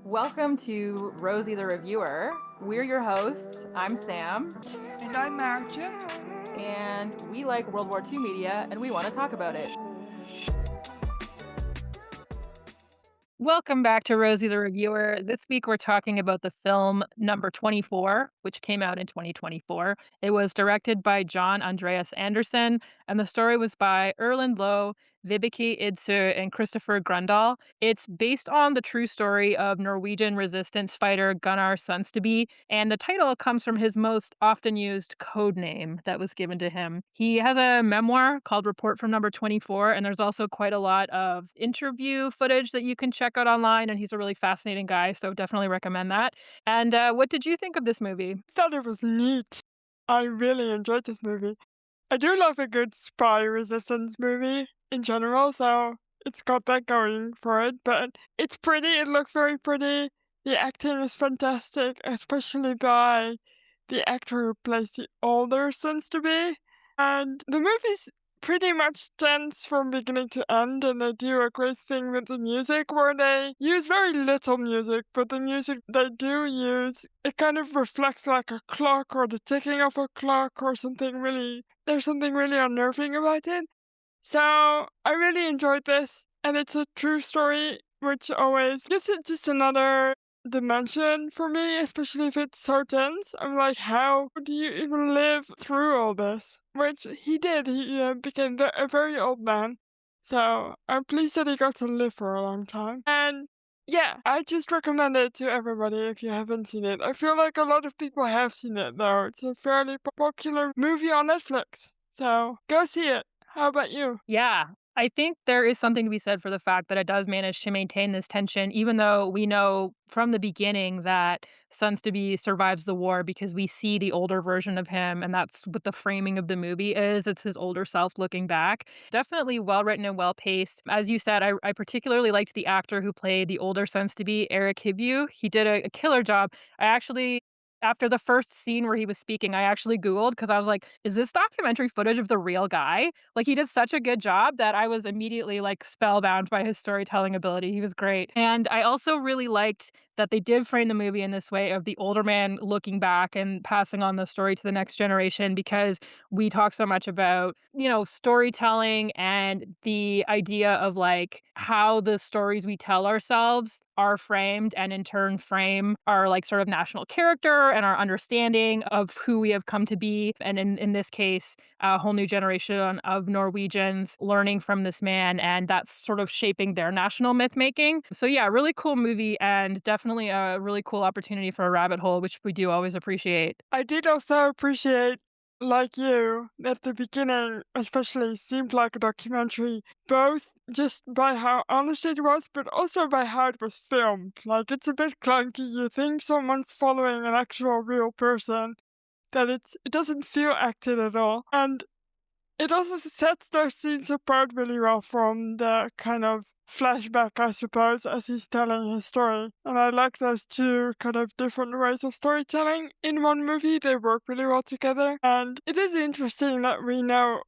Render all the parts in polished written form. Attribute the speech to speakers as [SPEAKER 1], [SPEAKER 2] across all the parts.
[SPEAKER 1] Welcome to Rosie the Reviewer. We're your hosts. I'm Sam,
[SPEAKER 2] And I'm Marcia.
[SPEAKER 1] and we like World War II media, and we want to talk about it. Welcome back to Rosie the Reviewer. This week we're talking about the film number 24, which came out in 2024. It was directed by John Andreas Anderson, and the story was by Erland Loe, Vibeke Idsøe, and Christopher Grundahl. It's based on the true story of Norwegian resistance fighter Gunnar Sønsteby, and the title comes from his most often used code name that was given to him. He has a memoir called Report from Number 24, and there's also quite a lot of interview footage that you can check out online, and he's a really fascinating guy, so definitely recommend that. And what did you think of this movie?
[SPEAKER 2] Thought it was neat. I really enjoyed this movie. I do love a good spy resistance movie in general, so it's got that going for it. But it's pretty, it looks very pretty. The acting is fantastic, especially by the actor who plays the older sons to be. And the movie's pretty much tense from beginning to end, and they do a great thing with the music where they use very little music, but the music they do use, it kind of reflects like a clock or the ticking of a clock or something really, there's something really unnerving about it. So I really enjoyed this, and it's a true story, which always gives it just another dimension for me, especially if it's so tense. I'm like, how do you even live through all this? Which he did. He became a very old man. So I'm pleased that he got to live for a long time. And yeah, I just recommend it to everybody if you haven't seen it. I feel like a lot of people have seen it though. It's a fairly popular movie on Netflix. So go see it. How about you?
[SPEAKER 1] Yeah, I think there is something to be said for the fact that it does manage to maintain this tension, even though we know from the beginning that Sønsteby survives the war because we see the older version of him, and that's what the framing of the movie is. It's his older self looking back. Definitely well written and well paced. As you said, I particularly liked the actor who played the older Sønsteby, Eric Hibju. He did a killer job. I actually after the first scene where he was speaking, I actually Googled because I was like, is this documentary footage of the real guy? Like, he did such a good job that I was immediately, like, spellbound by his storytelling ability. He was great. And I also really liked that they did frame the movie in this way of the older man looking back and passing on the story to the next generation because we talk so much about, storytelling and the idea of, like, how the stories we tell ourselves are framed and in turn frame our, like, sort of national character and our understanding of who we have come to be. And in this case, a whole new generation of Norwegians learning from this man, and that's sort of shaping their national myth making. So yeah, really cool movie and definitely a really cool opportunity for a rabbit hole, which we do always appreciate.
[SPEAKER 2] I did also appreciate, like you, that the beginning especially seemed like a documentary, both just by how honest it was, but also by how it was filmed. Like, it's a bit clunky. You think someone's following an actual real person, that it doesn't feel acted at all. And it also sets those scenes apart really well from the kind of flashback, I suppose, as he's telling his story. And I like those two kind of different ways of storytelling in one movie. They work really well together. And it is interesting that we know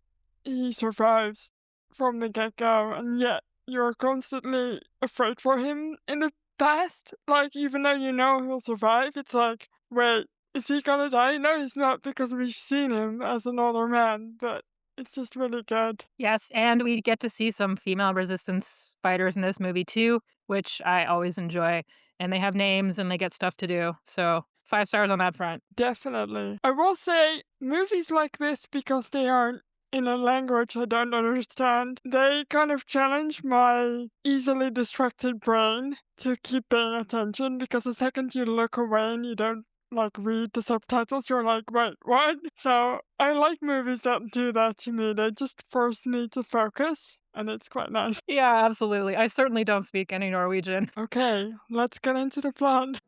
[SPEAKER 2] he survives from the get-go, and yet you're constantly afraid for him in the past. Like, even though you know he'll survive, it's like, wait, is he gonna die? No, he's not, because we've seen him as an older man, but it's just really good.
[SPEAKER 1] Yes, and we get to see some female resistance fighters in this movie too, which I always enjoy. And they have names and they get stuff to do. So 5 stars on that front.
[SPEAKER 2] Definitely. I will say, movies like this, because they aren't in a language I don't understand, they kind of challenge my easily distracted brain to keep paying attention, because the second you look away and you don't like read the subtitles, you're like, wait, what? So I like movies that do that to me. They just force me to focus, and it's quite nice.
[SPEAKER 1] Yeah, absolutely. I certainly don't speak any Norwegian.
[SPEAKER 2] Okay, let's get into the plot.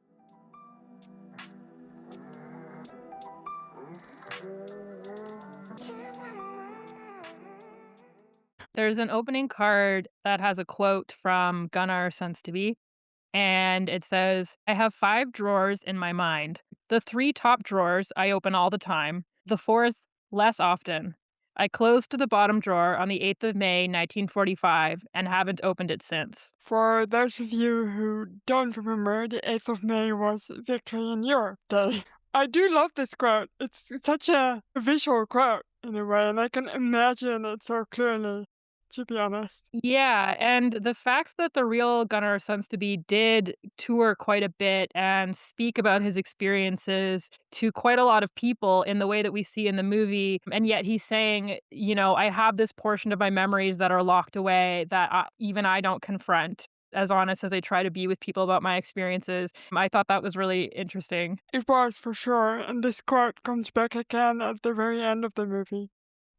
[SPEAKER 1] There's an opening card that has a quote from Gunnar Sønsteby, and it says, I have 5 drawers in my mind. The 3 top drawers I open all the time, the fourth less often. I closed the bottom drawer on the 8th of May, 1945, and haven't opened it since.
[SPEAKER 2] For those of you who don't remember, the 8th of May was Victory in Europe Day. I do love this quote. It's such a visual quote in a way, and I can imagine it so clearly, to be honest.
[SPEAKER 1] Yeah, and the fact that the real Gunnar Sønsteby did tour quite a bit and speak about his experiences to quite a lot of people in the way that we see in the movie, and yet he's saying, "I have this portion of my memories that are locked away that even I don't confront." As honest as I try to be with people about my experiences, I thought that was really interesting.
[SPEAKER 2] It was for sure, and this quote comes back again at the very end of the movie,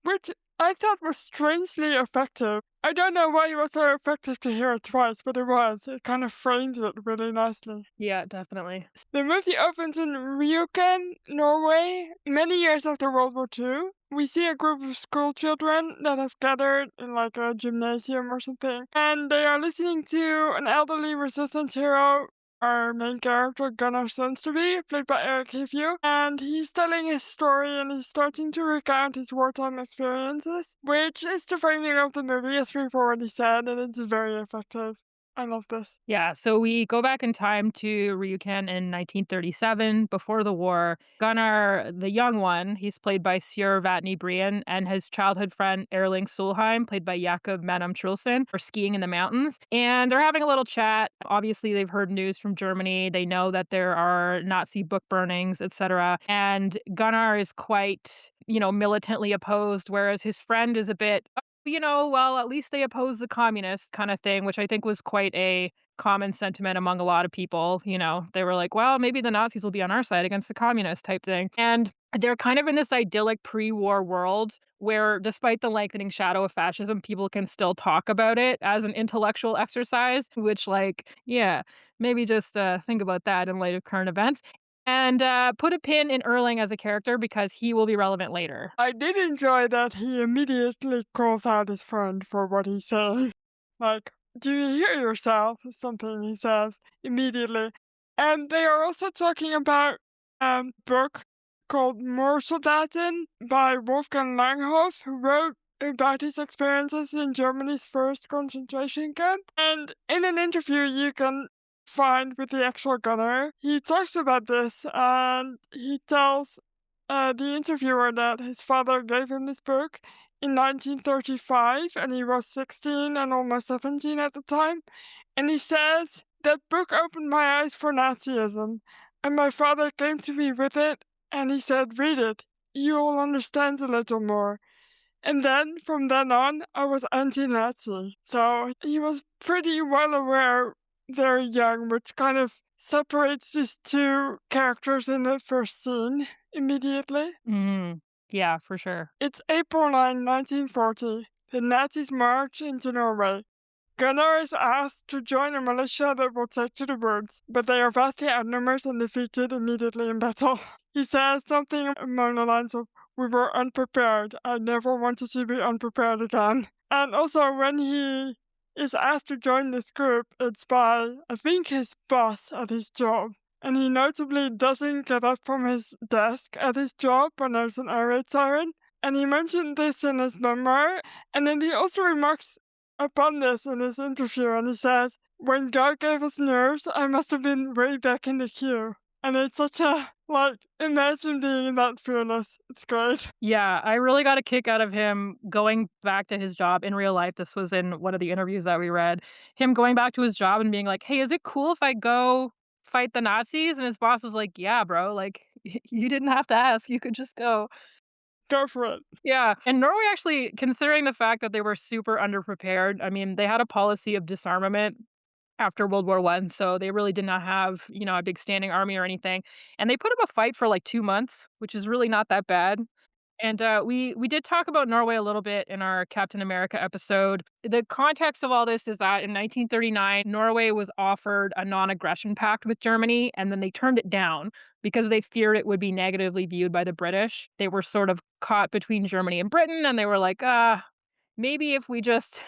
[SPEAKER 2] which I thought was strangely effective. I don't know why it was so effective to hear it twice, but it was. It kind of frames it really nicely.
[SPEAKER 1] Yeah, definitely.
[SPEAKER 2] The movie opens in Rjukan, Norway, many years after World War II. We see a group of school children that have gathered in like a gymnasium or something, and they are listening to an elderly resistance hero, our main character, Gunnar Sønsteby, played by Eric Hivju, and he's telling his story and he's starting to recount his wartime experiences, which is the framing of the movie, as we've already said, and it's very effective. I love this.
[SPEAKER 1] Yeah, so we go back in time to Ryuken in 1937, before the war. Gunnar, the young one, he's played by Sjur Vatni Brien, and his childhood friend Erling Solheim, played by Jakob Manum Trulsen, are skiing in the mountains. And they're having a little chat. Obviously, they've heard news from Germany. They know that there are Nazi book burnings, etc. And Gunnar is quite, militantly opposed, whereas his friend is a bit, well, at least they oppose the communists kind of thing, which I think was quite a common sentiment among a lot of people. They were like, well, maybe the Nazis will be on our side against the communists type thing. And they're kind of in this idyllic pre war world where, despite the lengthening shadow of fascism, people can still talk about it as an intellectual exercise, which, like, yeah, maybe just think about that in light of current events. And put a pin in Erling as a character because he will be relevant later.
[SPEAKER 2] I did enjoy that he immediately calls out his friend for what he's saying. Like, do you hear yourself? Is something he says immediately. And they are also talking about a book called Moorsoldaten by Wolfgang Langhoff, who wrote about his experiences in Germany's first concentration camp. And in an interview you can find with the actual gunner, he talks about this and he tells the interviewer that his father gave him this book in 1935 and he was 16 and almost 17 at the time. And he says, that book opened my eyes for Nazism. And my father came to me with it and he said, read it. You'll understand a little more. And then, from then on, I was anti-Nazi. So he was pretty well aware, very young, which kind of separates these two characters in the first scene immediately.
[SPEAKER 1] Mm, yeah, for sure.
[SPEAKER 2] It's April 9, 1940. The Nazis march into Norway. Gunnar is asked to join a militia that will take to the woods, but they are vastly outnumbered and defeated immediately in battle. He says something along the lines of, we were unprepared. I never wanted to be unprepared again. And also, when he is asked to join this group, it's by, I think, his boss at his job. And he notably doesn't get up from his desk at his job when there's an air raid siren. And he mentioned this in his memoir. And then he also remarks upon this in his interview, and he says, when God gave us nerves, I must have been way back in the queue. And it's such a, imagine being that fearless. It's great.
[SPEAKER 1] Yeah, I really got a kick out of him going back to his job in real life. This was in one of the interviews that we read. Him going back to his job and being like, "Hey, is it cool if I go fight the Nazis?" And his boss was like, "Yeah, bro. Like, you didn't have to ask. You could just go."
[SPEAKER 2] Go for it.
[SPEAKER 1] Yeah, and Norway actually, considering the fact that they were super underprepared, I mean, they had a policy of disarmament after World War One, so they really did not have, a big standing army or anything, and they put up a fight for, like, 2 months, which is really not that bad. And, we did talk about Norway a little bit in our Captain America episode. The context of all this is that in 1939, Norway was offered a non-aggression pact with Germany, and then they turned it down because they feared it would be negatively viewed by the British. They were sort of caught between Germany and Britain, and they were like, maybe if we just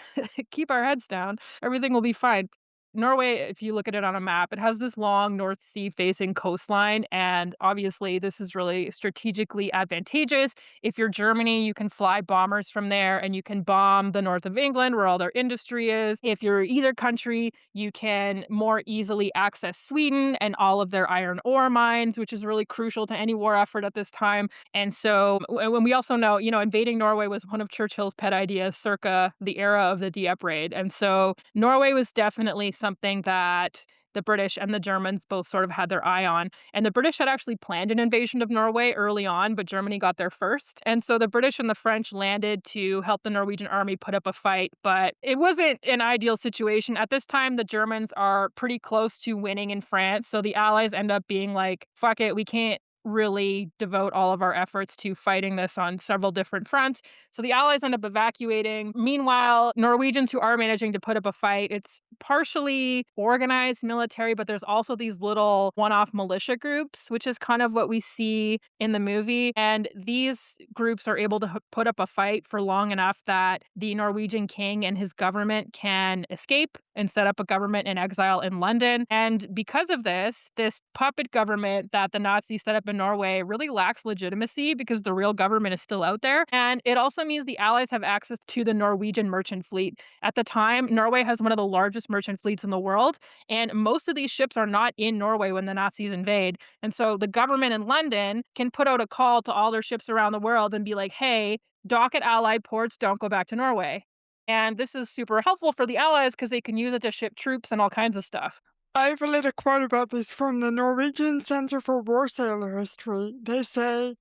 [SPEAKER 1] keep our heads down, everything will be fine." Norway, if you look at it on a map, it has this long North Sea facing coastline. And obviously, this is really strategically advantageous. If you're Germany, you can fly bombers from there and you can bomb the north of England where all their industry is. If you're either country, you can more easily access Sweden and all of their iron ore mines, which is really crucial to any war effort at this time. And so, when we also know, invading Norway was one of Churchill's pet ideas circa the era of the Dieppe raid. And so, Norway was definitely something that the British and the Germans both sort of had their eye on. And the British had actually planned an invasion of Norway early on, but Germany got there first. And so the British and the French landed to help the Norwegian army put up a fight, but it wasn't an ideal situation. At this time, the Germans are pretty close to winning in France. So the Allies end up being like, fuck it, we can't really devote all of our efforts to fighting this on several different fronts. So the Allies end up evacuating. Meanwhile, Norwegians who are managing to put up a fight, it's partially organized military, but there's also these little one off militia groups, which is kind of what we see in the movie. And these groups are able to put up a fight for long enough that the Norwegian king and his government can escape and set up a government in exile in London. And because of this puppet government that the Nazis set up in Norway really lacks legitimacy because the real government is still out there. And it also means the Allies have access to the Norwegian merchant fleet. At the time, Norway has one of the largest merchant fleets in the world, and most of these ships are not in Norway when the Nazis invade. And so the government in London can put out a call to all their ships around the world and be like, hey, dock at Allied ports, don't go back to Norway. And this is super helpful for the Allies because they can use it to ship troops and all kinds of stuff.
[SPEAKER 2] I have a little quote about this from the Norwegian Center for War Sailor History. They say,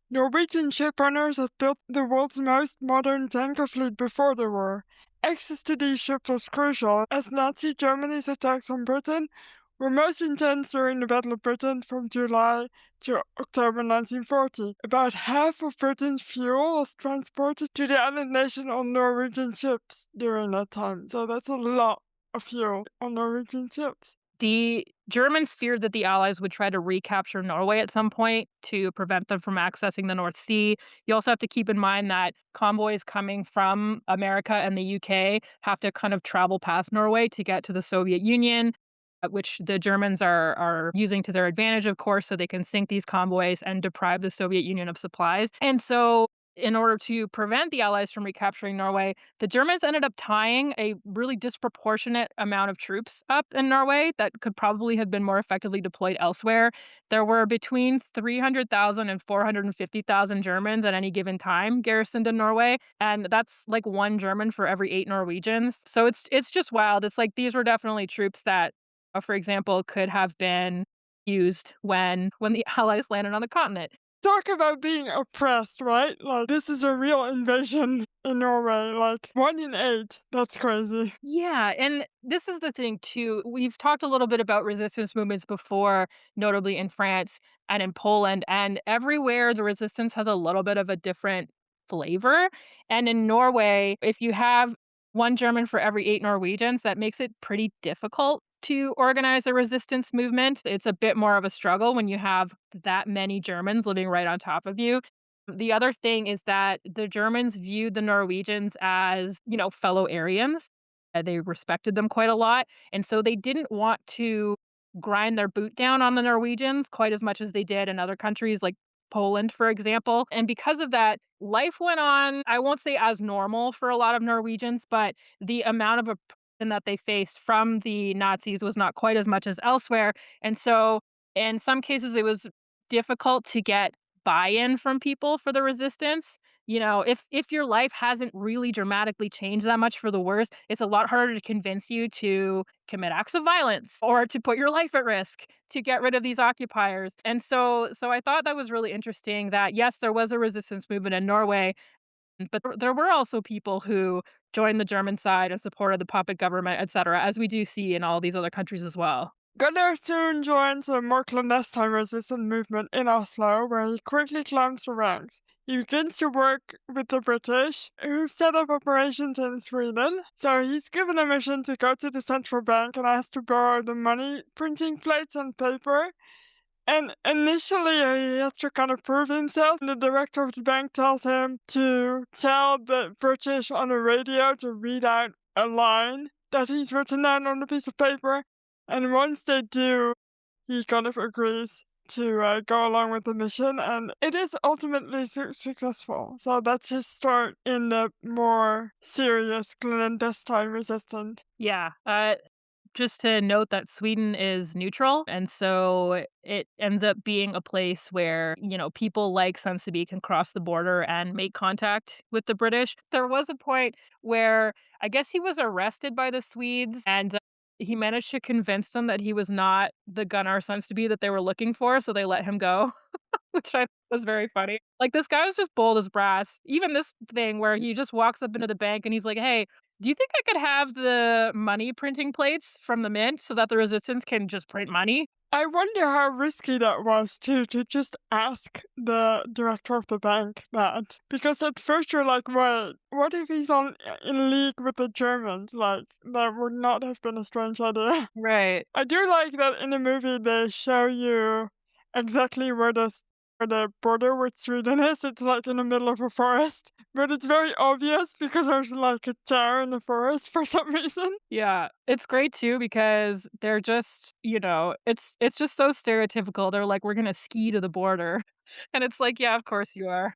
[SPEAKER 2] Norwegian shipowners had built the world's most modern tanker fleet before the war. Access to these ships was crucial, as Nazi Germany's attacks on Britain were most intense during the Battle of Britain from July to October 1940. About half of Britain's fuel was transported to the island nation on Norwegian ships during that time, so that's a lot of fuel on Norwegian ships.
[SPEAKER 1] The Germans feared that the Allies would try to recapture Norway at some point to prevent them from accessing the North Sea. You also have to keep in mind that convoys coming from America and the UK have to kind of travel past Norway to get to the Soviet Union, which the Germans are using to their advantage, of course, so they can sink these convoys and deprive the Soviet Union of supplies. And so, in order to prevent the Allies from recapturing Norway, the Germans ended up tying a really disproportionate amount of troops up in Norway that could probably have been more effectively deployed elsewhere. There were between 300,000 and 450,000 Germans at any given time garrisoned in Norway, and that's like one German for every 8 Norwegians. So it's just wild. It's like these were definitely troops that, for example, could have been used when the Allies landed on the continent.
[SPEAKER 2] Talk about being oppressed, right? Like, this is a real invasion in Norway. Like, 1 in 8. That's crazy.
[SPEAKER 1] Yeah, and this is the thing too. We've talked a little bit about resistance movements before, notably in France and in Poland, and everywhere the resistance has a little bit of a different flavor. And in Norway, if you have one German for every 8 Norwegians, that makes it pretty difficult to organize a resistance movement. It's a bit more of a struggle when you have that many Germans living right on top of you. The other thing is that the Germans viewed the Norwegians as, fellow Aryans. They respected them quite a lot. And so they didn't want to grind their boot down on the Norwegians quite as much as they did in other countries like Poland, for example. And because of that, life went on, I won't say as normal for a lot of Norwegians, but the amount of oppression that they faced from the Nazis was not quite as much as elsewhere. And so in some cases, it was difficult to get buy-in from people for the resistance. If your life hasn't really dramatically changed that much for the worse, it's a lot harder to convince you to commit acts of violence or to put your life at risk to get rid of these occupiers. And so I thought that was really interesting that yes, there was a resistance movement in Norway, but there were also people who joined the German side and supported the puppet government, etc., as we do see in all these other countries as well.
[SPEAKER 2] Gunnar soon joins a more clandestine resistance movement in Oslo, where he quickly climbs the ranks. He begins to work with the British, who set up operations in Sweden. So he's given a mission to go to the central bank and has to borrow the money printing plates and paper. And initially, he has to kind of prove himself. The director of the bank tells him to tell the British on the radio to read out a line that he's written down on a piece of paper. And once they do, he kind of agrees to go along with the mission, and it is ultimately successful. So that's his start in the more serious clandestine resistance.
[SPEAKER 1] Yeah, just to note that Sweden is neutral, and so it ends up being a place where, people like Sønsteby can cross the border and make contact with the British. There was a point where I guess he was arrested by the Swedes, and he managed to convince them that he was not the Gunnar Sønsteby that they were looking for, so they let him go. Which I thought was very funny. Like, this guy was just bold as brass. Even this thing where he just walks up into the bank and he's like, "Hey, do you think I could have the money printing plates from the mint so that the resistance can just print money?"
[SPEAKER 2] I wonder how risky that was to just ask the director of the bank that. Because at first you're like, wait, what if he's in league with the Germans? Like, that would not have been a strange idea.
[SPEAKER 1] Right.
[SPEAKER 2] I do like that in the movie they show you exactly where the border with Sweden is. It's like in the middle of a forest, but it's very obvious because there's like a tower in the forest for some reason.
[SPEAKER 1] Yeah. It's great too because they're just, it's just so stereotypical. They're like, "We're gonna ski to the border." And it's like, "Yeah, of course you are."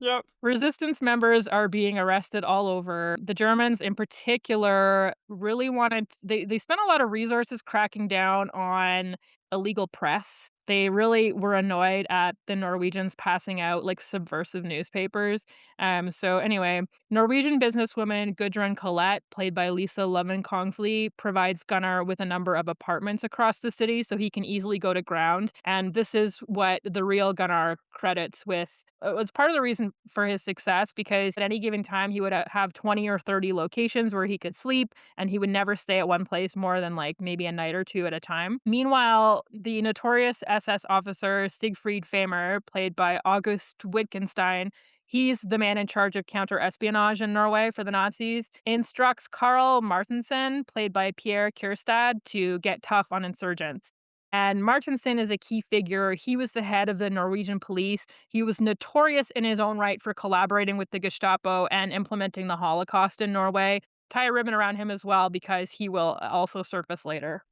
[SPEAKER 2] Yep.
[SPEAKER 1] Resistance members are being arrested all over. The Germans in particular really wanted they spent a lot of resources cracking down on illegal press. They really were annoyed at the Norwegians passing out like subversive newspapers. So anyway, Norwegian businesswoman Gudrun Collette, played by Lisa Lemon Kongsley, provides Gunnar with a number of apartments across the city so he can easily go to ground. And this is what the real Gunnar credits with. It's part of the reason for his success because at any given time he would have 20 or 30 locations where he could sleep, and he would never stay at one place more than like maybe a night or two at a time. Meanwhile, the notorious SS officer Siegfried Famer, played by August Wittgenstein, he's the man in charge of counter espionage in Norway for the Nazis, instructs Karl Martensen, played by Pierre Kjærstad, to get tough on insurgents. And Martensen is a key figure. He was the head of the Norwegian police. He was notorious in his own right for collaborating with the Gestapo and implementing the Holocaust in Norway. Tie a ribbon around him as well because he will also surface later.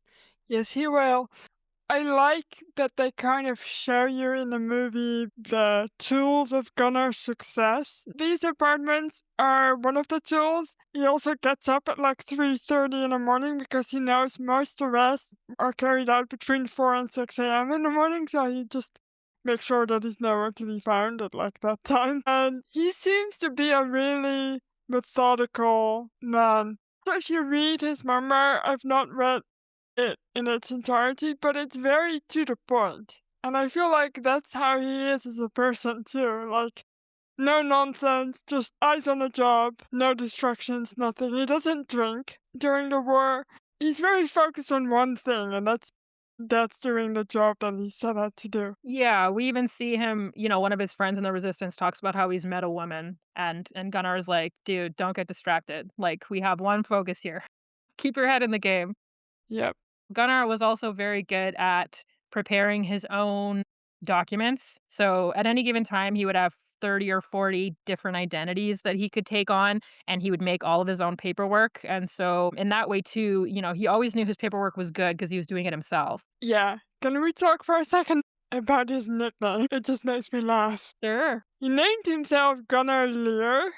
[SPEAKER 2] Yes, he will. I like that they kind of show you in the movie the tools of Gunnar's success. These apartments are one of the tools. He also gets up at like 3:30 in the morning because he knows most arrests are carried out between 4 and 6 a.m. in the morning, so he just makes sure that he's nowhere to be found at like that time. And he seems to be a really methodical man. So if you read his memoir, I've not read it in its entirety, but it's very to the point. And I feel like that's how he is as a person too. Like, no nonsense, just eyes on the job, no distractions, nothing. He doesn't drink during the war. He's very focused on one thing, and that's doing the job that he set out to do.
[SPEAKER 1] Yeah, we even see him, one of his friends in the resistance talks about how he's met a woman and Gunnar is like, "Dude, don't get distracted. Like we have one focus here. Keep your head in the game."
[SPEAKER 2] Yep.
[SPEAKER 1] Gunnar was also very good at preparing his own documents. So at any given time, he would have 30 or 40 different identities that he could take on, and he would make all of his own paperwork. And so, in that way, too, he always knew his paperwork was good because he was doing it himself.
[SPEAKER 2] Yeah. Can we talk for a second about his nickname? It just makes me laugh.
[SPEAKER 1] Sure.
[SPEAKER 2] He named himself Gunnar Lear,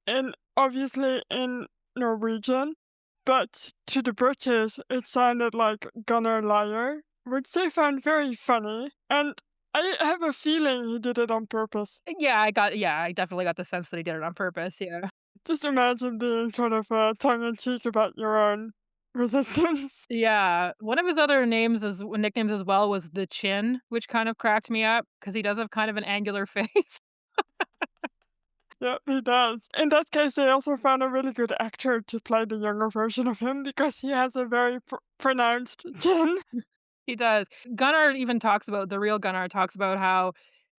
[SPEAKER 2] and obviously in Norwegian, but to the British it sounded like Gunnar Liar, which they found very funny, and I have a feeling he did it on purpose.
[SPEAKER 1] Yeah, I definitely got the sense that he did it on purpose. Yeah.
[SPEAKER 2] Just imagine being sort of tongue-in-cheek about your own resistance.
[SPEAKER 1] Yeah. One of his other nicknames as well was the Chin, which kind of cracked me up because he does have kind of an angular face.
[SPEAKER 2] Yep, he does. In that case, they also found a really good actor to play the younger version of him because he has a very pronounced chin.
[SPEAKER 1] He does. The real Gunnar talks about how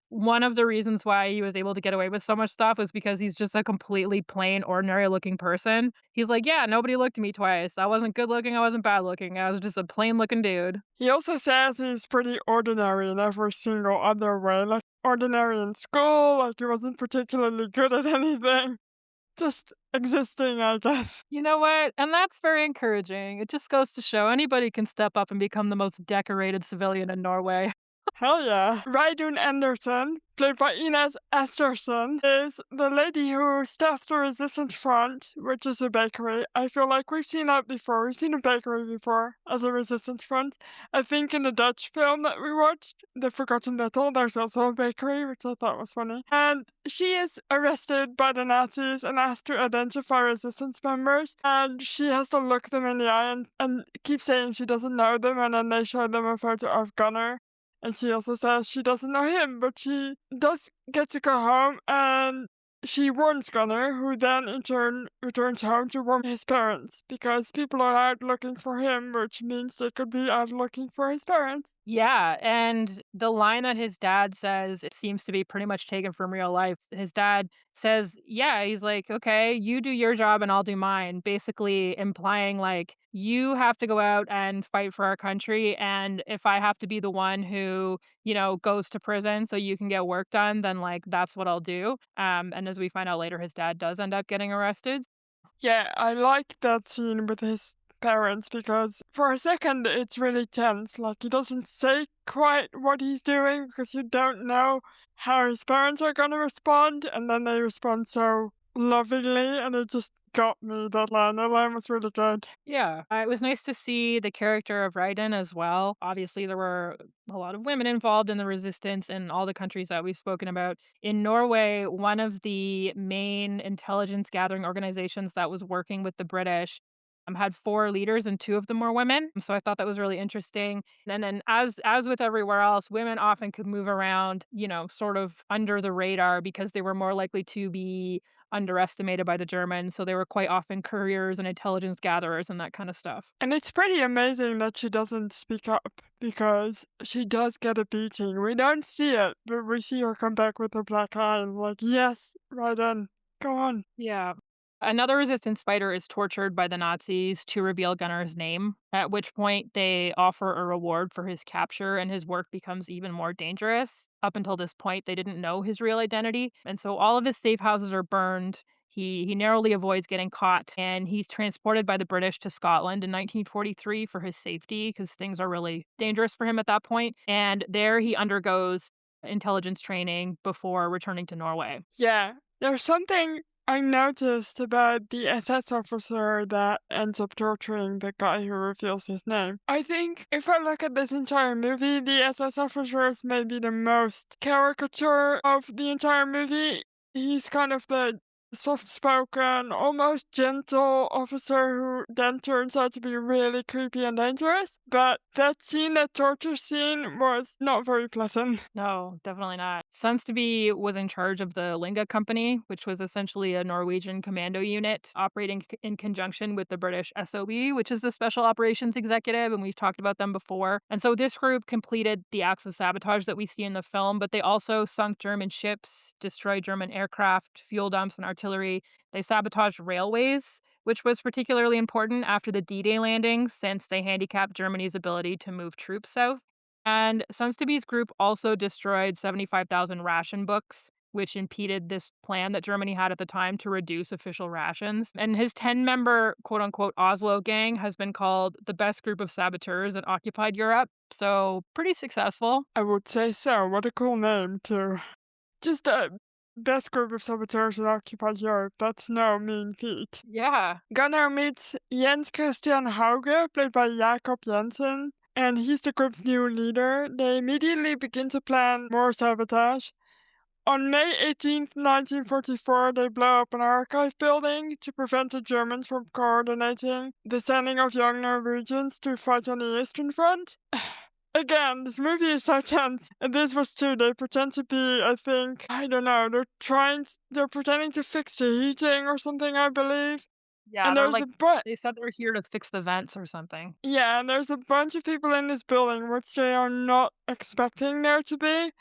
[SPEAKER 1] one of the reasons why he was able to get away with so much stuff was because he's just a completely plain, ordinary looking person. He's like, "Yeah, nobody looked at me twice. I wasn't good looking, I wasn't bad looking. I was just a plain looking dude."
[SPEAKER 2] He also says he's pretty ordinary in every single other way, like ordinary in school, like he wasn't particularly good at anything. just existing, I guess.
[SPEAKER 1] You know what? And that's very encouraging. It just goes to show anybody can step up and become the most decorated civilian in Norway.
[SPEAKER 2] Hell yeah. Reidun Anderson, played by Ines Esterson, is the lady who staffed the Resistance Front, which is a bakery. I feel like we've seen that before. We've seen a bakery before as a Resistance Front. I think in the Dutch film that we watched, The Forgotten Battle, there's also a bakery, which I thought was funny. And she is arrested by the Nazis and asked to identify resistance members. And she has to look them in the eye and keep saying she doesn't know them. And then they show them a photo of Gunnar. And she also says she doesn't know him, but she does get to go home, and she warns Gunnar, who then in turn returns home to warn his parents, because people are out looking for him, which means they could be out looking for his parents.
[SPEAKER 1] Yeah, and the line that his dad says, it seems to be pretty much taken from real life. His dad says, yeah, he's like, okay, you do your job and I'll do mine, basically implying like, you have to go out and fight for our country. And if I have to be the one who, goes to prison so you can get work done, then like, that's what I'll do. And as we find out later, his dad does end up getting arrested.
[SPEAKER 2] Yeah, I like that scene with his parents because for a second it's really tense. Like, he doesn't say quite what he's doing because you don't know how his parents are going to respond, and then they respond so lovingly, and it just got me, that line. That line was really good.
[SPEAKER 1] Yeah, it was nice to see the character of Raiden as well. Obviously, there were a lot of women involved in the resistance in all the countries that we've spoken about. In Norway, one of the main intelligence gathering organizations that was working with the British had four leaders and two of them were women. So I thought that was really interesting. And then as with everywhere else, women often could move around, sort of under the radar because they were more likely to be underestimated by the Germans, so they were quite often couriers and intelligence gatherers and that kind of stuff.
[SPEAKER 2] And it's pretty amazing that she doesn't speak up because she does get a beating. We don't see it, but we see her come back with her black eye and like, yes, right on, go on.
[SPEAKER 1] Yeah. Another resistance fighter is tortured by the Nazis to reveal Gunnar's name, at which point they offer a reward for his capture and his work becomes even more dangerous. Up until this point, they didn't know his real identity, and so all of his safe houses are burned. He narrowly avoids getting caught, and he's transported by the British to Scotland in 1943 for his safety because things are really dangerous for him at that point. And there he undergoes intelligence training before returning to Norway.
[SPEAKER 2] Yeah, there's something I noticed about the SS officer that ends up torturing the guy who reveals his name. I think if I look at this entire movie, the SS officer is maybe the most caricature of the entire movie. He's kind of the soft-spoken, almost gentle officer who then turns out to be really creepy and dangerous. But that scene, that torture scene, was not very pleasant.
[SPEAKER 1] No, definitely not. Sønsteby was in charge of the Linga Company, which was essentially a Norwegian commando unit operating in conjunction with the British SOE, which is the Special Operations Executive, and we've talked about them before. And so this group completed the acts of sabotage that we see in the film, but they also sunk German ships, destroyed German aircraft, fuel dumps, and artillery. They sabotaged railways, which was particularly important after the D-Day landing since they handicapped Germany's ability to move troops south. And Sunsteby's group also destroyed 75,000 ration books, which impeded this plan that Germany had at the time to reduce official rations. And his 10-member quote unquote Oslo gang has been called the best group of saboteurs that occupied Europe. So, pretty successful.
[SPEAKER 2] I would say so. What a cool name, too. Just a best group of saboteurs that occupied Europe. That's no mean feat.
[SPEAKER 1] Yeah.
[SPEAKER 2] Gunnar meets Jens Christian Hauge, played by Jakob Jensen, and he's the group's new leader. They immediately begin to plan more sabotage. On May 18th, 1944, they blow up an archive building to prevent the Germans from coordinating the sending of young Norwegians to fight on the Eastern Front. Again, this movie is so tense, and this was too. They pretend to be, I think, I don't know, they're pretending to fix the heating or something, I believe.
[SPEAKER 1] Yeah,
[SPEAKER 2] And
[SPEAKER 1] they're
[SPEAKER 2] there's
[SPEAKER 1] like
[SPEAKER 2] a bu-
[SPEAKER 1] they said they're here to fix the vents or something.
[SPEAKER 2] yeah, and there's a bunch of people in this building which they are not expecting there to be.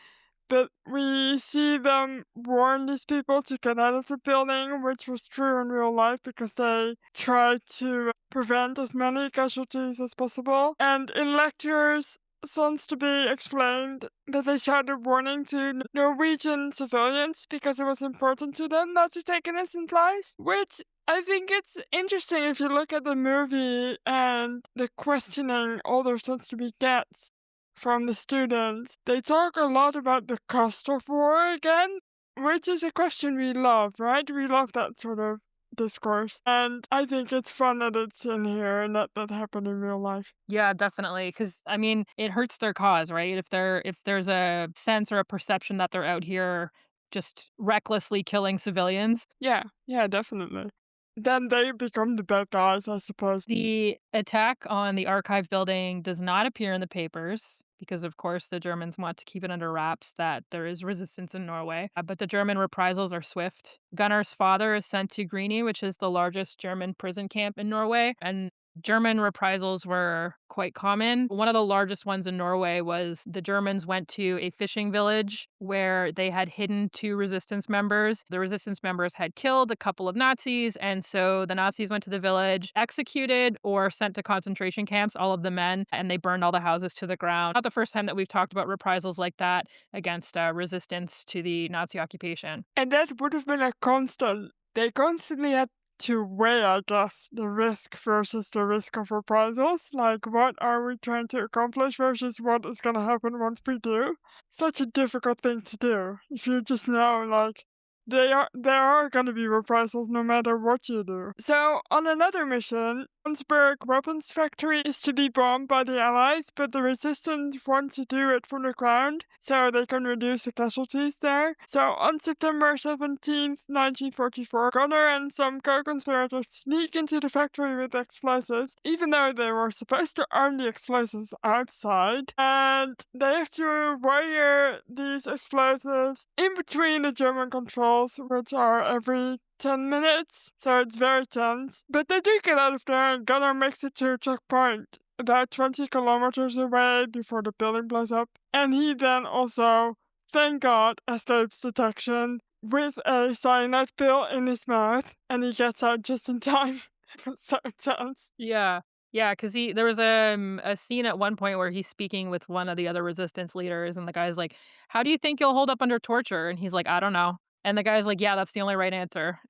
[SPEAKER 2] But we see them warn these people to get out of the building, which was true in real life because they tried to prevent as many casualties as possible. And in lectures, Sønsteby explained that they shouted warning to Norwegian civilians because it was important to them not to take innocent lives, which I think it's interesting if you look at the movie and the questioning older Sønsteby gets from the students. They talk a lot about the cost of war again, which is a question we love, right? We love that sort of discourse. And I think it's fun that it's in here and that happened in real life.
[SPEAKER 1] Yeah, definitely. Because I mean, it hurts their cause, right? If there's a sense or a perception that they're out here just recklessly killing civilians.
[SPEAKER 2] Yeah, yeah, definitely. Then they become the bad guys, I suppose.
[SPEAKER 1] The attack on the archive building does not appear in the papers because, of course, the Germans want to keep it under wraps that there is resistance in Norway. But the German reprisals are swift. Gunnar's father is sent to Greenie, which is the largest German prison camp in Norway, and German reprisals were quite common. One of the largest ones in Norway was the Germans went to a fishing village where they had hidden two resistance members. The resistance members had killed a couple of Nazis, and so the Nazis went to the village, executed or sent to concentration camps all of the men, and they burned all the houses to the ground. Not the first time that we've talked about reprisals like that against resistance to the Nazi occupation.
[SPEAKER 2] And that would have been a constant. They constantly had to weigh, I guess, the risk versus the risk of reprisals. Like, what are we trying to accomplish versus what is going to happen once we do? Such a difficult thing to do. If you just know, like, there are going to be reprisals no matter what you do. So, on another mission, Kongsberg weapons factory is to be bombed by the Allies, but the resistance want to do it from the ground so they can reduce the casualties there. So, on September 17th, 1944, Gunnar and some co-conspirators sneak into the factory with explosives, even though they were supposed to arm the explosives outside, and they have to wire these explosives in between the German controls, which are every 10 minutes, so it's very tense. But they do get out of there, and Gunnar makes it to a checkpoint about 20 kilometers away before the building blows up. And he then also, thank God, escapes detection with a cyanide pill in his mouth, and he gets out just in time. It was so tense.
[SPEAKER 1] Yeah. Yeah, because there was a scene at one point where he's speaking with one of the other resistance leaders, and the guy's like, "How do you think you'll hold up under torture?" And he's like, "I don't know." And the guy's like, "Yeah, that's the only right answer."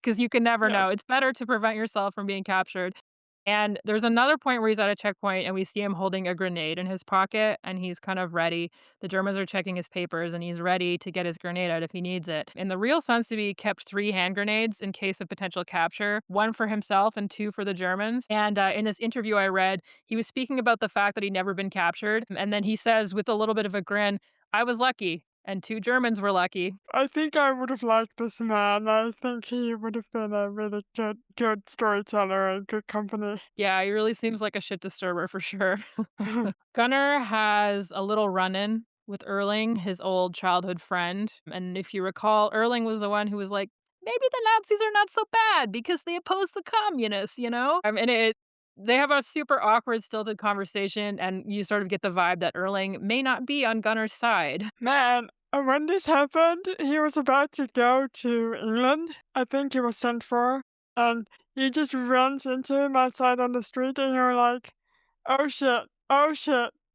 [SPEAKER 1] Because you can never
[SPEAKER 2] Yeah.
[SPEAKER 1] know. It's better to prevent yourself from being captured. And there's another point where he's at a checkpoint and we see him holding a grenade in his pocket and he's kind of ready. The Germans are checking his papers and he's ready to get his grenade out if he needs it. And the real Sunseby kept 3 hand grenades in case of potential capture, one for himself and two for the Germans. And in this interview I read, he was speaking about the fact that he'd never been captured. And then he says, with a little bit of a grin, I was lucky and 2 Germans were lucky.
[SPEAKER 2] I think I would have liked this man. I think he would have been a really good storyteller and good company.
[SPEAKER 1] Yeah, he really seems like a shit disturber for sure. Gunnar has a little run-in with Erling, his old childhood friend, and if you recall, Erling was the one who was like, "Maybe the Nazis are not so bad because they oppose the communists," you know? And they have a super awkward, stilted conversation, and you sort of get the vibe that Erling may not be on Gunnar's side.
[SPEAKER 2] Man, when this happened, he was about to go to England. I think he was sent for, and he just runs into him outside on the street, and you're like, oh shit,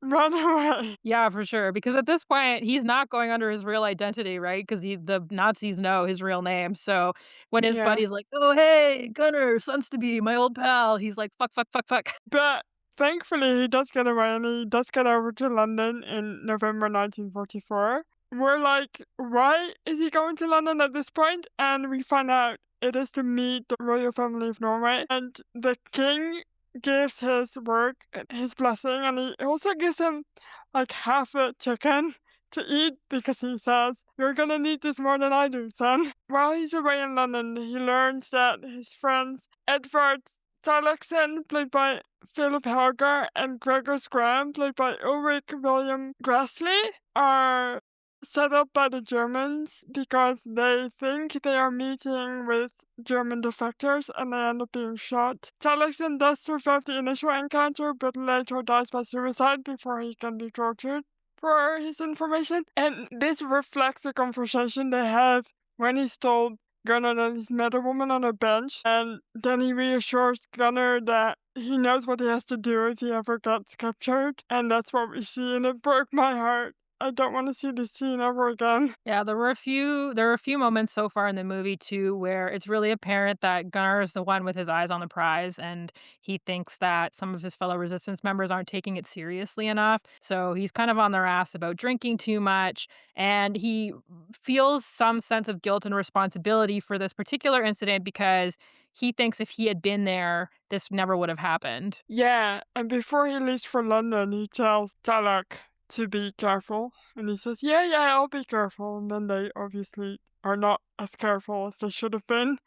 [SPEAKER 2] run away.
[SPEAKER 1] Yeah, for sure, because at this point, he's not going under his real identity, right? Because the Nazis know his real name, so when his
[SPEAKER 2] Yeah.
[SPEAKER 1] buddy's like, "Oh, hey, Gunnar Sønsteby, my old pal," he's like, "Fuck, fuck, fuck, fuck."
[SPEAKER 2] But thankfully, he does get away and he does get over to London in November 1944. We're like, why is he going to London at this point? And we find out it is to meet the royal family of Norway. And the king gives his work his blessing, and he also gives him like half a chicken to eat because he says, you're gonna need this more than I do, son. While he's away in London, he learns that his friends Edvard Tillotson, played by Philip Helger, and Gregor Scram, played by Ulrich William Grassley, are set up by the Germans because they think they are meeting with German defectors and they end up being shot. Tillotson does survive the initial encounter but later dies by suicide before he can be tortured for his information. And this reflects a conversation they have when he's told Gunnar that he's met a woman on a bench, and then he reassures Gunnar that he knows what he has to do if he ever gets captured, and that's what we see, and it broke my heart. I don't want to see this scene ever again.
[SPEAKER 1] Yeah, there were a few moments so far in the movie too where it's really apparent that Gunnar is the one with his eyes on the prize and he thinks that some of his fellow resistance members aren't taking it seriously enough. So he's kind of on their ass about drinking too much and he feels some sense of guilt and responsibility for this particular incident because he thinks if he had been there, this never would have happened.
[SPEAKER 2] Yeah, and before he leaves for London, he tells Talak to be careful, and he says, "Yeah, yeah, I'll be careful." And then they obviously are not as careful as they should have been.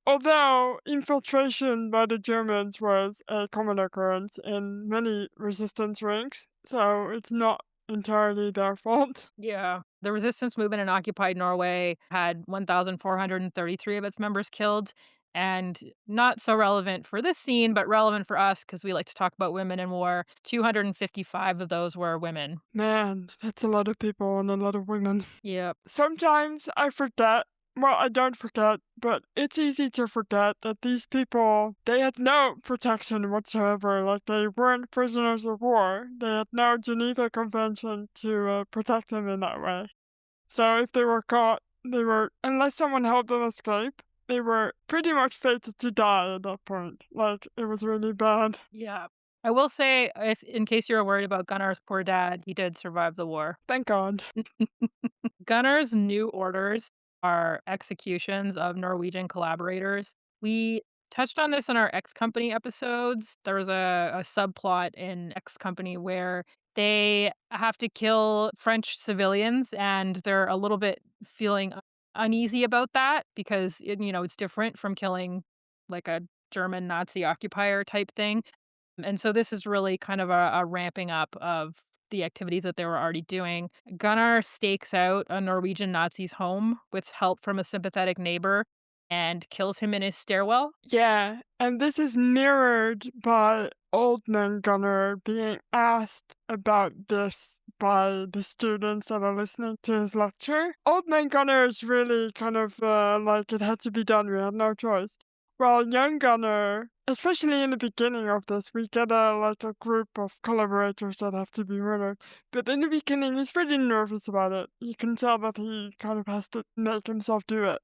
[SPEAKER 2] Although infiltration by the Germans was a common occurrence in many resistance ranks, so it's not entirely their fault.
[SPEAKER 1] Yeah. The resistance movement in occupied Norway had 1,433 of its members killed. And not so relevant for this scene, but relevant for us because we like to talk about women in war. 255 of those were women.
[SPEAKER 2] Man, that's a lot of people and a lot of women.
[SPEAKER 1] Yep.
[SPEAKER 2] Sometimes I forget, well, I don't forget, but it's easy to forget that these people, they had no protection whatsoever. Like, they weren't prisoners of war. They had no Geneva Convention to protect them in that way. So if they were caught, they were, unless someone helped them escape, they were pretty much fated to die at that point. Like, it was really bad.
[SPEAKER 1] Yeah. I will say, if in case you were worried about Gunnar's poor dad, he did survive the war.
[SPEAKER 2] Thank God.
[SPEAKER 1] Gunnar's new orders are executions of Norwegian collaborators. We touched on this in our X Company episodes. There was a subplot in X Company where they have to kill French civilians, and they're a little bit feeling uneasy about that because it's different from killing like a German Nazi occupier type thing. And so this is really kind of a ramping up of the activities that they were already doing. Gunnar stakes out a Norwegian Nazi's home with help from a sympathetic neighbor and kills him in his stairwell.
[SPEAKER 2] Yeah, and this is mirrored by Old Man Gunnar being asked about this by the students that are listening to his lecture. Old Man Gunnar is really kind of like it had to be done, we had no choice. Well, young Gunnar, especially in the beginning of this, we get a group of collaborators that have to be murdered. But in the beginning, he's pretty nervous about it. You can tell that he kind of has to make himself do it.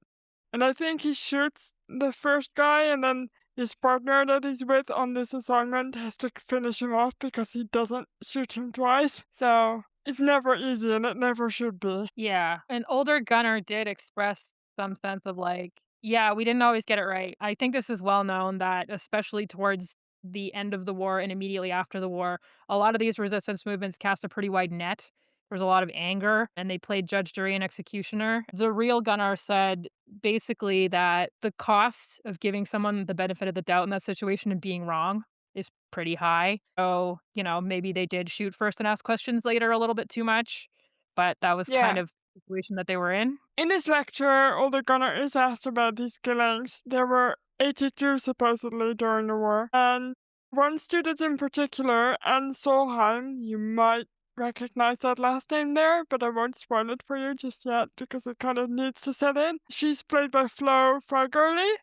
[SPEAKER 2] And I think he shoots the first guy, and then his partner that he's with on this assignment has to finish him off because he doesn't shoot him twice. So it's never easy, and it never should be.
[SPEAKER 1] Yeah. And older Gunnar did express some sense of like, yeah, we didn't always get it right. I think this is well known that, especially towards the end of the war and immediately after the war, a lot of these resistance movements cast a pretty wide net. There was a lot of anger and they played judge, jury, and executioner. The real Gunnar said basically that the cost of giving someone the benefit of the doubt in that situation and being wrong is pretty high. So, maybe they did shoot first and ask questions later a little bit too much, but that was kind
[SPEAKER 2] Yeah.
[SPEAKER 1] of the situation that they were in.
[SPEAKER 2] In this lecture, Older Gunnar is asked about these killings. There were 82 supposedly during the war. And one student in particular, Anne Solheim, you might recognize that last name there, but I won't spoil it for you just yet because it kind of needs to set in. She's played by Flo Fagerli.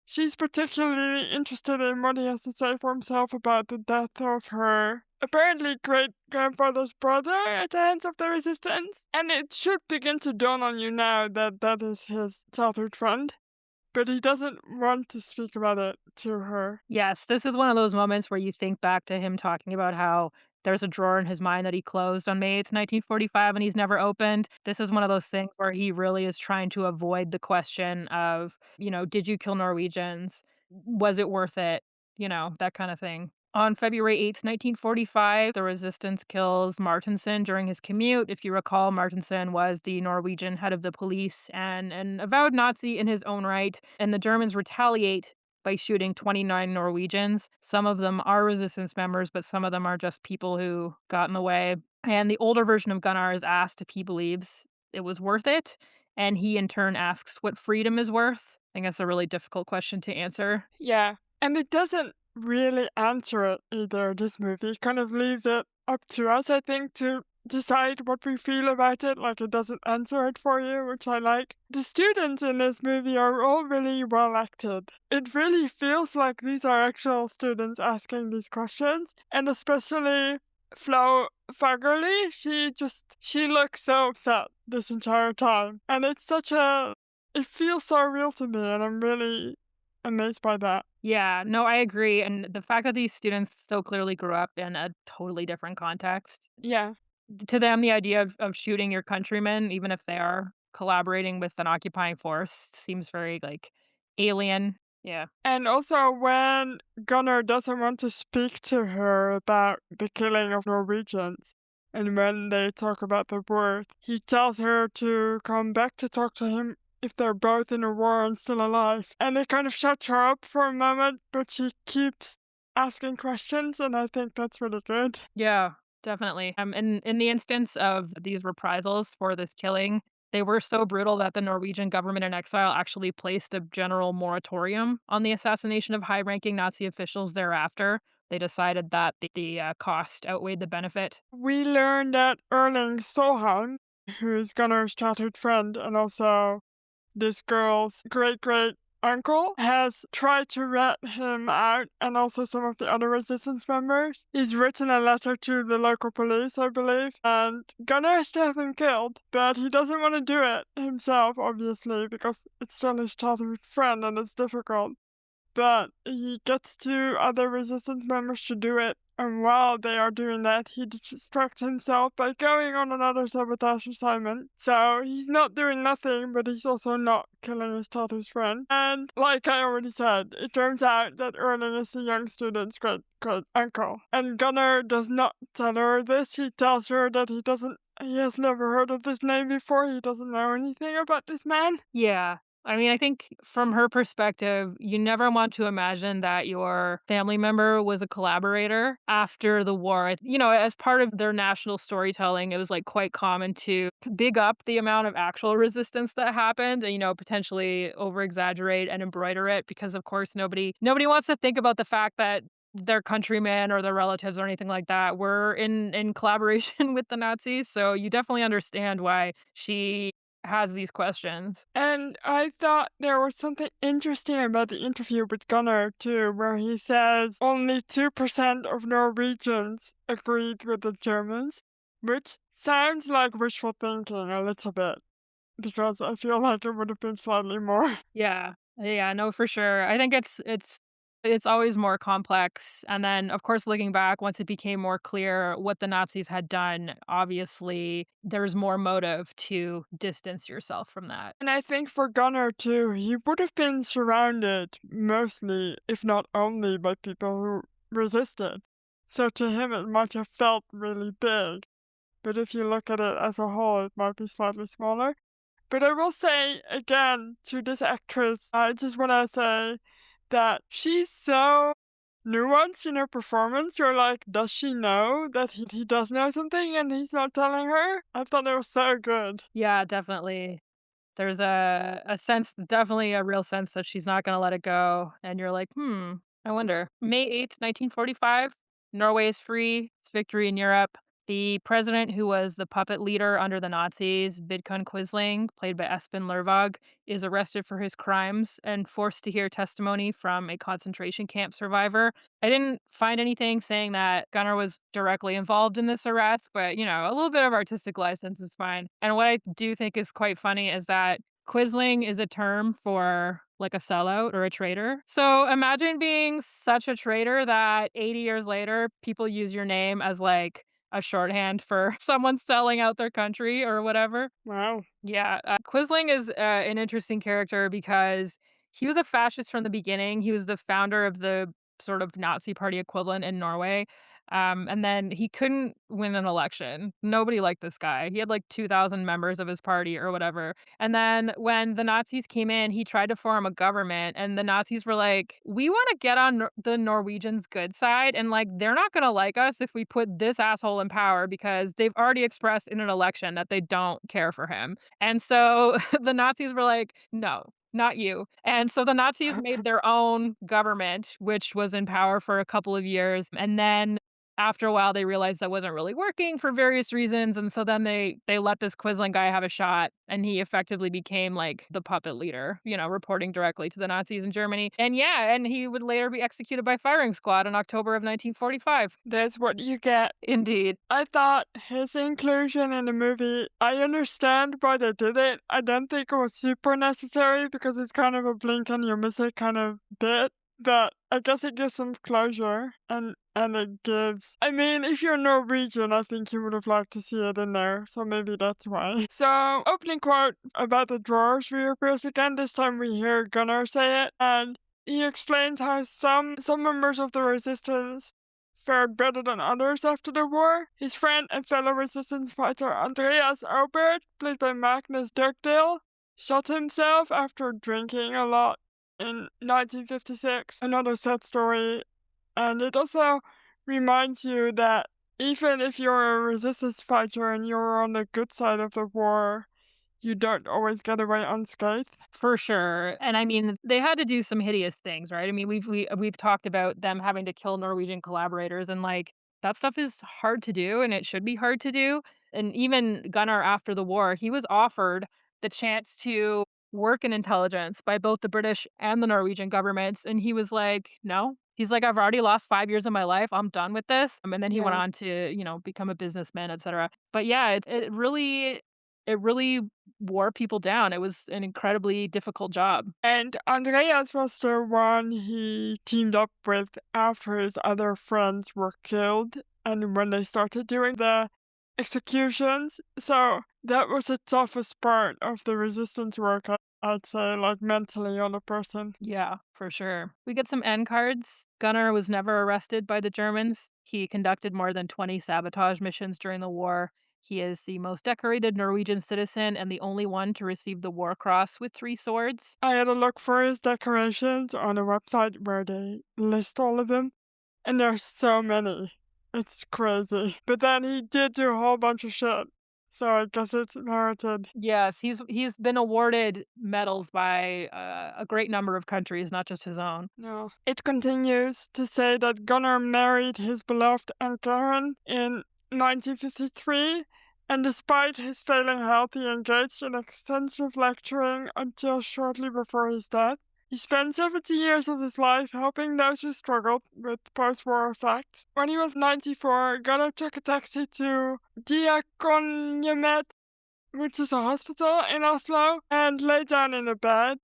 [SPEAKER 2] She's particularly interested in what he has to say for himself about the death of her apparently great-grandfather's brother at the hands of the resistance. And it should begin to dawn on you now that that is his childhood friend, but he doesn't want to speak about it to her.
[SPEAKER 1] Yes, this is one of those moments where you think back to him talking about how there's a drawer in his mind that he closed on May 8th, 1945, and he's never opened. This is one of those things where he really is trying to avoid the question of, did you kill Norwegians? Was it worth it? That kind of thing. On February 8th, 1945, the resistance kills Martinson during his commute. If you recall, Martinson was the Norwegian head of the police and an avowed Nazi in his own right, and the Germans retaliate by shooting 29 Norwegians. Some of them are resistance members, but some of them are just people who got in the way. And the older version of Gunnar is asked if he believes it was worth it. And he in turn asks what freedom is worth. I think that's a really difficult question to answer.
[SPEAKER 2] Yeah, and it doesn't really answer it either, this movie. It kind of leaves it up to us, I think, to decide what we feel about it, like it doesn't answer it for you, which I like. The students in this movie are all really well acted. It really feels like these are actual students asking these questions, and especially Flo Fagerly, she looks so upset this entire time. And it feels so real to me, and I'm really amazed by that.
[SPEAKER 1] Yeah, no, I agree, and the fact that these students so clearly grew up in a totally different context.
[SPEAKER 2] Yeah.
[SPEAKER 1] To them, the idea of shooting your countrymen, even if they are collaborating with an occupying force, seems very, like, alien. Yeah.
[SPEAKER 2] And also, when Gunnar doesn't want to speak to her about the killing of Norwegians, and when they talk about the war, he tells her to come back to talk to him if they're both in a war and still alive. And it kind of shuts her up for a moment, but she keeps asking questions, and I think that's really good.
[SPEAKER 1] Yeah, definitely. In the instance of these reprisals for this killing, they were so brutal that the Norwegian government in exile actually placed a general moratorium on the assassination of high-ranking Nazi officials thereafter. They decided that the cost outweighed the benefit.
[SPEAKER 2] We learn that Erling Solheim, who is Gunnar's childhood friend and also this girl's great great uncle, has tried to rat him out, and also some of the other resistance members. He's written a letter to the local police, I believe, and Gunnar has to have him killed, but he doesn't want to do it himself, obviously, because it's still his childhood friend and it's difficult. But he gets two other resistance members to do it, and while they are doing that, he distracts himself by going on another sabotage assignment. So he's not doing nothing, but he's also not killing his daughter's friend. And like I already said, it turns out that Erling is the young student's great great uncle. And Gunnar does not tell her this. He tells her that he has never heard of this name before. He doesn't know anything about this man.
[SPEAKER 1] Yeah. I mean, I think from her perspective, you never want to imagine that your family member was a collaborator after the war. You know, as part of their national storytelling, it was like quite common to big up the amount of actual resistance that happened and, potentially over exaggerate and embroider it because of course nobody wants to think about the fact that their countrymen or their relatives or anything like that were in collaboration with the Nazis. So you definitely understand why she has these questions.
[SPEAKER 2] And I thought there was something interesting about the interview with Gunnar too, where he says only 2% of Norwegians agreed with the Germans, which sounds like wishful thinking a little bit, because I feel like it would have been slightly more.
[SPEAKER 1] Yeah. Yeah, no, for sure. I think it's always more complex, and then, of course, looking back, once it became more clear what the Nazis had done, obviously, there's more motive to distance yourself from that.
[SPEAKER 2] And I think for Gunnar too, he would have been surrounded mostly, if not only, by people who resisted. So to him, it might have felt really big. But if you look at it as a whole, it might be slightly smaller. But I will say again to this actress, I just want to say that she's so nuanced in her performance. You're like, does she know that he does know something and he's not telling her? I thought it was so good.
[SPEAKER 1] Yeah, definitely. There's a sense, definitely a real sense that she's not gonna let it go, and you're like, "Hmm, I wonder." May 8th, 1945, Norway is free, it's victory in Europe. The president who was the puppet leader under the Nazis, Vidkun Quisling, played by Espen Lervig, is arrested for his crimes and forced to hear testimony from a concentration camp survivor. I didn't find anything saying that Gunnar was directly involved in this arrest, but, a little bit of artistic license is fine. And what I do think is quite funny is that Quisling is a term for like a sellout or a traitor. So imagine being such a traitor that 80 years later, people use your name as like a shorthand for someone selling out their country or whatever.
[SPEAKER 2] Wow.
[SPEAKER 1] Yeah, Quisling is, an interesting character because he was a fascist from the beginning. He was the founder of the sort of Nazi party equivalent in Norway, and then he couldn't win an election. Nobody liked this guy. He had, like, 2,000 members of his party or whatever, and then when the Nazis came in, he tried to form a government, and the Nazis were like, "We wanna get on the Norwegians' good side, and, like, they're not gonna like us if we put this asshole in power because they've already expressed in an election that they don't care for him." And so the Nazis were like, "No, not you." And so the Nazis made their own government, which was in power for a couple of years. And then after a while, they realized that wasn't really working for various reasons, and so then they let this Quisling guy have a shot, and he effectively became, like, the puppet leader, reporting directly to the Nazis in Germany. And yeah, and he would later be executed by firing squad in October of 1945.
[SPEAKER 2] That's what you get.
[SPEAKER 1] Indeed.
[SPEAKER 2] I thought his inclusion in the movie, I understand why they did it. I don't think it was super necessary because it's kind of a blink and you miss it kind of bit. But I guess it gives some closure and it gives. I mean, if you're Norwegian, I think you would have liked to see it in there, so maybe that's why. So, opening quote about the drawers reappears again. This time we hear Gunnar say it, and he explains how some members of the resistance fared better than others after the war. His friend and fellow resistance fighter Andreas Aubert, played by Magnus Dugdale, shot himself after drinking a lot in 1956. Another sad story, and it also reminds you that even if you're a resistance fighter and you're on the good side of the war, you don't always get away unscathed.
[SPEAKER 1] For sure, and I mean, they had to do some hideous things, right? I mean, we've talked about them having to kill Norwegian collaborators, and, like, that stuff is hard to do, and it should be hard to do, and even Gunnar, after the war, he was offered the chance to work in intelligence by both the British and the Norwegian governments, and he was like, "No." He's like, "I've already lost 5 years of my life, I'm done with this," and then he went
[SPEAKER 2] Yeah.
[SPEAKER 1] on to, become a businessman, etcetera. But yeah, it really wore people down. It was an incredibly difficult job.
[SPEAKER 2] And Andreas was the one he teamed up with after his other friends were killed and when they started doing the executions. So that was the toughest part of the resistance work, I'd say, like mentally on a person.
[SPEAKER 1] Yeah, for sure. We get some end cards. Gunnar was never arrested by the Germans. He conducted more than 20 sabotage missions during the war. He is the most decorated Norwegian citizen and the only one to receive the War Cross with 3 swords.
[SPEAKER 2] I had a look for his decorations on a website where they list all of them, and there's so many. It's crazy. But then he did do a whole bunch of shit, so I guess it's merited.
[SPEAKER 1] Yes, he's been awarded medals by a great number of countries, not just his own.
[SPEAKER 2] No. It continues to say that Gunnar married his beloved Aunt Karen in 1953, and despite his failing health, he engaged in extensive lecturing until shortly before his death. He spent 70 years of his life helping those who struggled with post-war effects. When he was 94, Gunnar took a taxi to Diakonhjemmet, which is a hospital in Oslo, and lay down in a bed.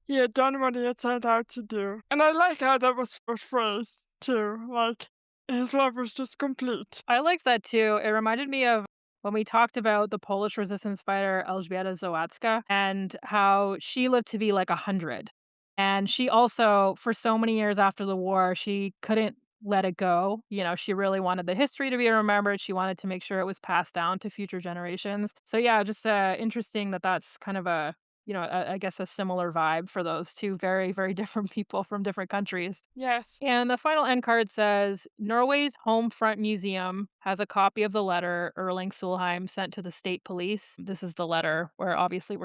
[SPEAKER 2] He had done what he had set out to do. And I like how that was phrased, too. Like, his love was just complete.
[SPEAKER 1] I liked that too. It reminded me of when we talked about the Polish resistance fighter Elżbieta Załacka and how she lived to be like 100. And she also, for so many years after the war, she couldn't let it go. She really wanted the history to be remembered. She wanted to make sure it was passed down to future generations. So yeah, just interesting that that's kind of I guess a similar vibe for those two very, very different people from different countries.
[SPEAKER 2] Yes.
[SPEAKER 1] And the final end card says Norway's Home Front Museum has a copy of the letter Erling Solheim sent to the state police. This is the letter where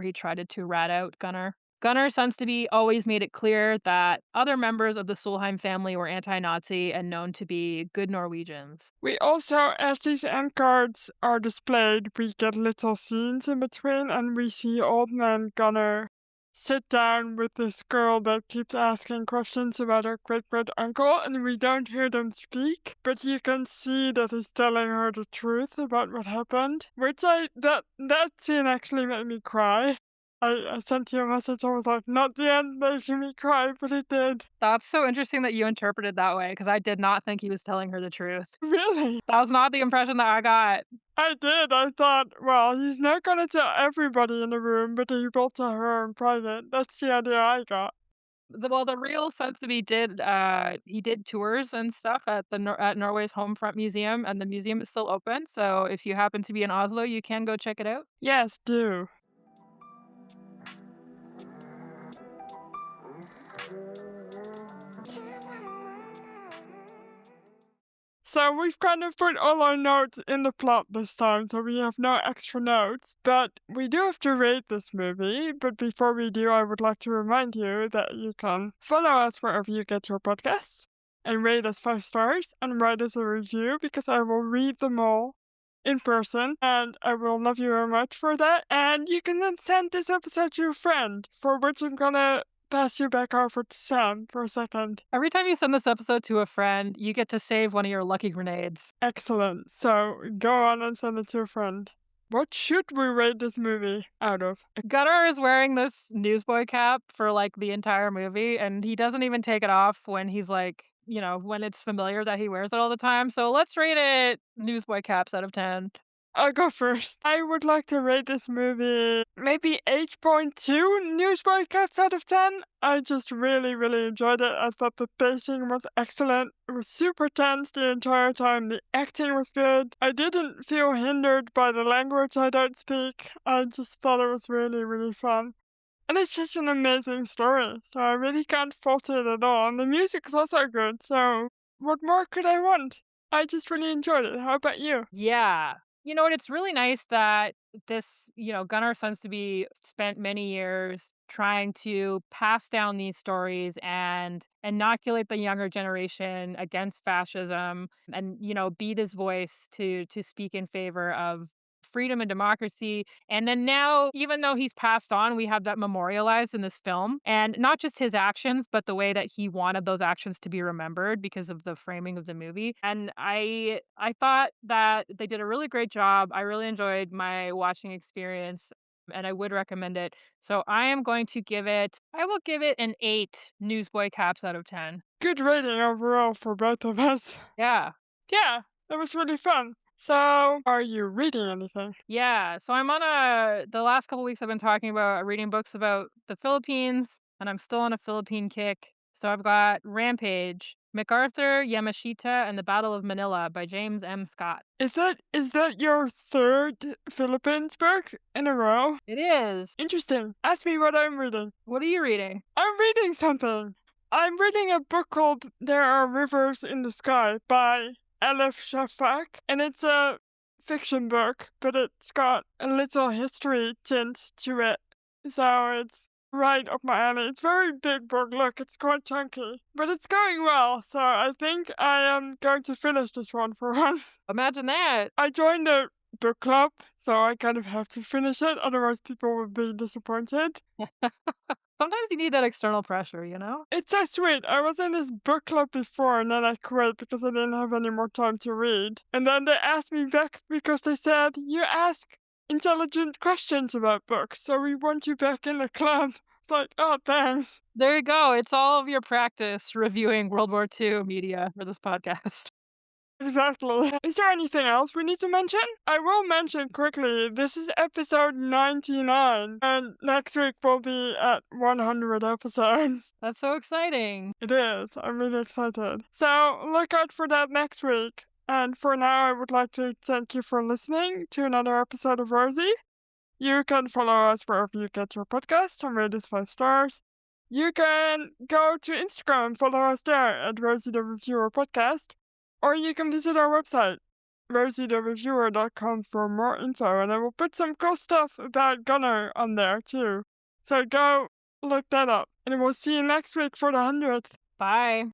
[SPEAKER 1] he tried to rat out Gunnar. Gunnar Sønsteby always made it clear that other members of the Solheim family were anti-Nazi and known to be good Norwegians.
[SPEAKER 2] We also, as these end cards are displayed, we get little scenes in between, and we see old man Gunnar sit down with this girl that keeps asking questions about her great uncle, and we don't hear them speak, but you can see that he's telling her the truth about what happened. That scene actually made me cry. I sent you a message. I was like, not the end making me cry, but it did.
[SPEAKER 1] That's so interesting that you interpreted that way because I did not think he was telling her the truth.
[SPEAKER 2] Really?
[SPEAKER 1] That was not the impression that I got.
[SPEAKER 2] I did. I thought, well, he's not going to tell everybody in the room, but he will tell her in private. That's the idea I got.
[SPEAKER 1] The real Sønsteby he did tours and stuff at Norway's Homefront Museum, and the museum is still open, so if you happen to be in Oslo, you can go check it out.
[SPEAKER 2] Yes, do. So we've kind of put all our notes in the plot this time, so we have no extra notes. But we do have to rate this movie. But before we do, I would like to remind you that you can follow us wherever you get your podcasts. and rate us 5 stars and write us a review because I will read them all in person and I will love you very much for that. And you can then send this episode to a friend, for which I'm gonna pass you back over to Sam for a second.
[SPEAKER 1] Every time you send this episode to a friend, you get to save one of your lucky grenades.
[SPEAKER 2] Excellent. So go on and send it to a friend. What should we rate this movie out of?
[SPEAKER 1] Gunnar is wearing this newsboy cap for like the entire movie, and he doesn't even take it off when he's like, when it's familiar that he wears it all the time. So let's rate it newsboy caps out of 10.
[SPEAKER 2] I'll go first. I would like to rate this movie maybe 8.2 newsboy caps out of 10. I just really, really enjoyed it. I thought the pacing was excellent. It was super tense the entire time. The acting was good. I didn't feel hindered by the language I don't speak. I just thought it was really, really fun. And it's just an amazing story, so I really can't fault it at all. And the music is also good, so what more could I want? I just really enjoyed it. How about you?
[SPEAKER 1] Yeah. You know what? It's really nice that Gunnar Sønsteby spent many years trying to pass down these stories and inoculate the younger generation against fascism and, be this voice to speak in favor of freedom and democracy. And then now, even though he's passed on, we have that memorialized in this film. And not just his actions, but the way that he wanted those actions to be remembered because of the framing of the movie. And I thought that they did a really great job. I really enjoyed my watching experience and I would recommend it. So I will give it an 8 newsboy caps out of 10.
[SPEAKER 2] Good rating overall for both of us.
[SPEAKER 1] Yeah.
[SPEAKER 2] Yeah, that was really fun. So, are you reading anything?
[SPEAKER 1] Yeah, so the last couple weeks I've been talking about reading books about the Philippines, and I'm still on a Philippine kick. So I've got Rampage, MacArthur, Yamashita, and the Battle of Manila by James M. Scott.
[SPEAKER 2] Is that your third Philippines book in a row?
[SPEAKER 1] It is.
[SPEAKER 2] Interesting. Ask me what I'm reading.
[SPEAKER 1] What are you reading?
[SPEAKER 2] I'm reading something. I'm reading a book called There Are Rivers in the Sky by Aleph Shafak, and it's a fiction book, but it's got a little history tint to it. So it's right up my alley. It's a very big book. Look, it's quite chunky, but it's going well. So I think I am going to finish this one for once.
[SPEAKER 1] Imagine that.
[SPEAKER 2] I joined a book club, so I kind of have to finish it, otherwise people would be disappointed.
[SPEAKER 1] Sometimes you need that external pressure, you know?
[SPEAKER 2] It's so sweet. I was in this book club before and then I quit because I didn't have any more time to read. And then they asked me back because they said, you ask intelligent questions about books, so we want you back in the club. It's like, oh, thanks.
[SPEAKER 1] There you go. It's all of your practice reviewing World War II media for this podcast.
[SPEAKER 2] Exactly. Is there anything else we need to mention? I will mention quickly, this is episode 99, and next week will be at 100 episodes.
[SPEAKER 1] That's so exciting.
[SPEAKER 2] It is. I'm really excited. So look out for that next week. And for now, I would like to thank you for listening to another episode of Rosie. You can follow us wherever you get your podcast and rate us 5 stars. You can go to Instagram and follow us there at Rosie the Reviewer Podcast. Or you can visit our website, rosieTheReviewer.com, for more info, and I will put some cool stuff about Gunnar on there too. So go look that up, and we'll see you next week for the 100th.
[SPEAKER 1] Bye.